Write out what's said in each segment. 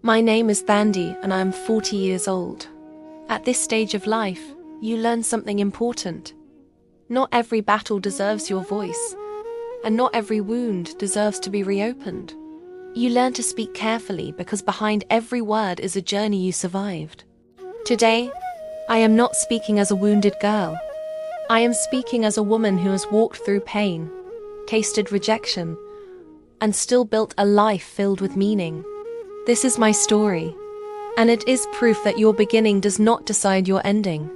My name is Thandi and I am 40 years old. At this stage of life, you learn something important. Not every battle deserves your voice, and not every wound deserves to be reopened. You learn to speak carefully because behind every word is a journey you survived. Today, I am not speaking as a wounded girl. I am speaking as a woman who has walked through pain, tasted rejection, and still built a life filled with meaning. This is my story, and it is proof that your beginning does not decide your ending.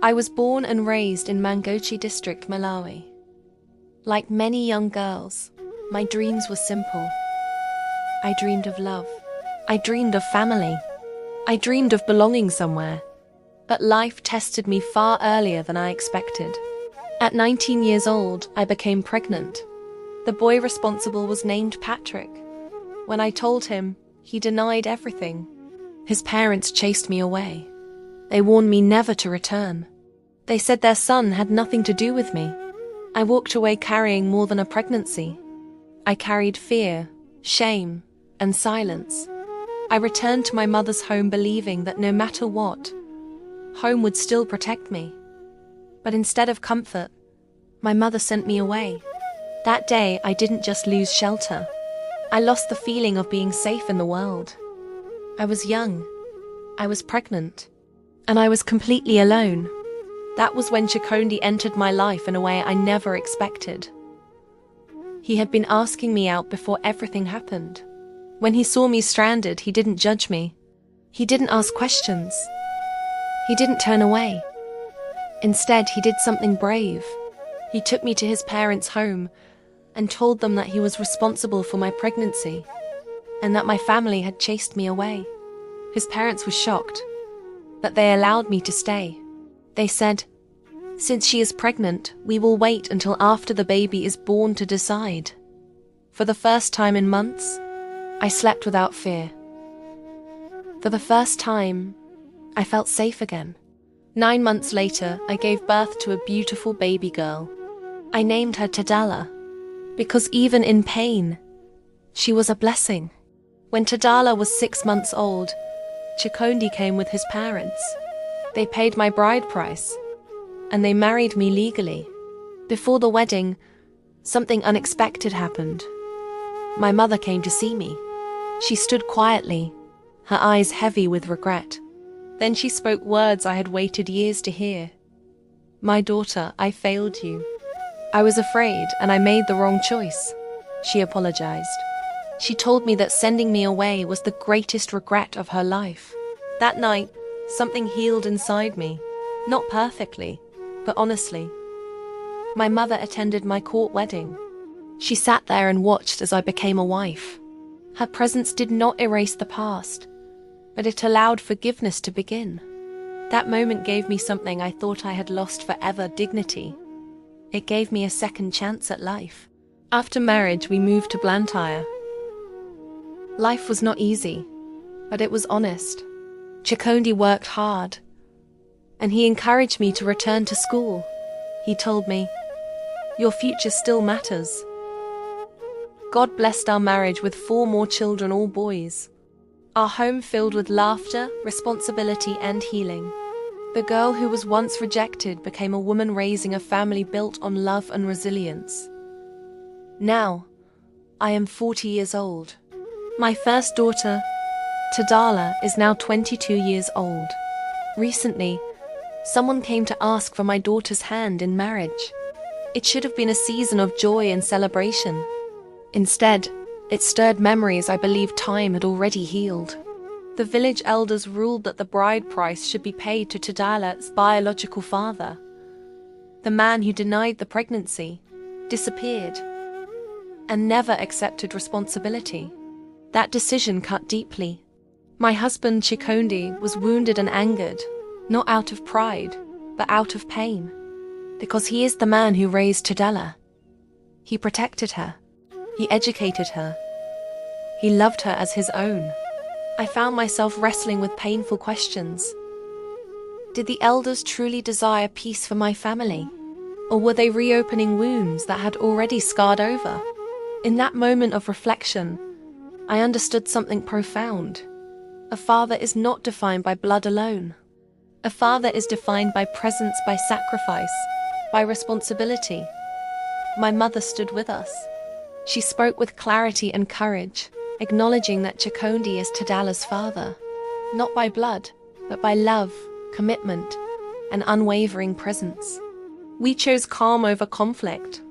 I was born and raised in Mangochi district, Malawi. Like many young girls, my dreams were simple. I dreamed of love. I dreamed of family. I dreamed of belonging somewhere. But life tested me far earlier than I expected. At 19 years old, I became pregnant. The boy responsible was named Patrick. When I told him, he denied everything. His parents chased me away. They warned me never to return. They said their son had nothing to do with me. I walked away carrying more than a pregnancy. I carried fear, shame, and silence. I returned to my mother's home believing that no matter what, home would still protect me. But instead of comfort, my mother sent me away. That day, I didn't just lose shelter. I lost the feeling of being safe in the world. I was young, I was pregnant, and I was completely alone. That was when Chikondi entered my life in a way I never expected. He had been asking me out before everything happened. When he saw me stranded, he didn't judge me. He didn't ask questions. He didn't turn away. Instead, he did something brave. He took me to his parents' home and told them that he was responsible for my pregnancy and that my family had chased me away. His parents were shocked, but they allowed me to stay. They said, "Since she is pregnant, we will wait until after the baby is born to decide." For the first time in months, I slept without fear. For the first time, I felt safe again. 9 months later, I gave birth to a beautiful baby girl. I named her Tadala, because even in pain, she was a blessing. When Tadala was 6 months old, Chikondi came with his parents. They paid my bride price, and they married me legally. Before the wedding, something unexpected happened. My mother came to see me. She stood quietly, her eyes heavy with regret. Then she spoke words I had waited years to hear. "My daughter, I failed you. I was afraid and I made the wrong choice." She apologized. She told me that sending me away was the greatest regret of her life. That night, something healed inside me. Not perfectly, but honestly. My mother attended my court wedding. She sat there and watched as I became a wife. Her presence did not erase the past, but it allowed forgiveness to begin. That moment gave me something I thought I had lost forever: dignity. It gave me a second chance at life. After marriage, we moved to Blantyre. Life was not easy, but it was honest. Chikondi worked hard, and he encouraged me to return to school. He told me, "Your future still matters." God blessed our marriage with 4 more children, all boys. Our home filled with laughter, responsibility, and healing. The girl who was once rejected became a woman raising a family built on love and resilience. Now, I am 40 years old. My first daughter, Tadala, is now 22 years old. Recently, someone came to ask for my daughter's hand in marriage. It should have been a season of joy and celebration. Instead, it stirred memories I believed time had already healed. The village elders ruled that the bride price should be paid to Tadala's biological father. The man who denied the pregnancy disappeared and never accepted responsibility. That decision cut deeply. My husband Chikondi was wounded and angered, not out of pride, but out of pain. Because he is the man who raised Tadala. He protected her. He educated her. He loved her as his own. I found myself wrestling with painful questions. Did the elders truly desire peace for my family? Or were they reopening wounds that had already scarred over? In that moment of reflection, I understood something profound. A father is not defined by blood alone. A father is defined by presence, by sacrifice, by responsibility. My mother stood with us. She spoke with clarity and courage, acknowledging that Chikondi is Tadala's father, not by blood, but by love, commitment, and unwavering presence. We chose calm over conflict.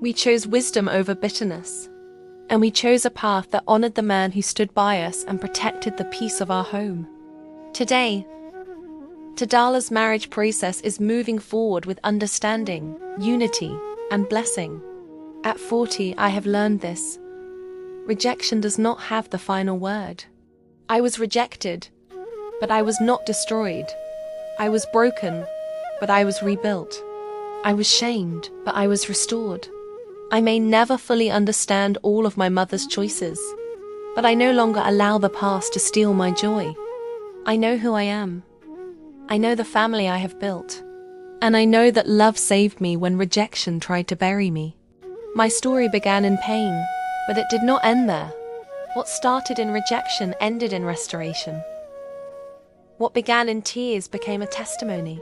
We chose wisdom over bitterness. And we chose a path that honored the man who stood by us and protected the peace of our home. Today, Tadala's marriage process is moving forward with understanding, unity, and blessing. At 40, I have learned this. Rejection does not have the final word. I was rejected, but I was not destroyed. I was broken, but I was rebuilt. I was shamed, but I was restored. I may never fully understand all of my mother's choices, but I no longer allow the past to steal my joy. I know who I am. I know the family I have built. And I know that love saved me when rejection tried to bury me. My story began in pain, but it did not end there. What started in rejection ended in restoration. What began in tears became a testimony.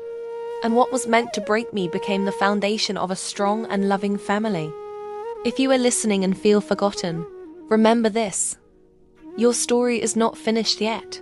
And what was meant to break me became the foundation of a strong and loving family. If you are listening and feel forgotten, remember this. Your story is not finished yet.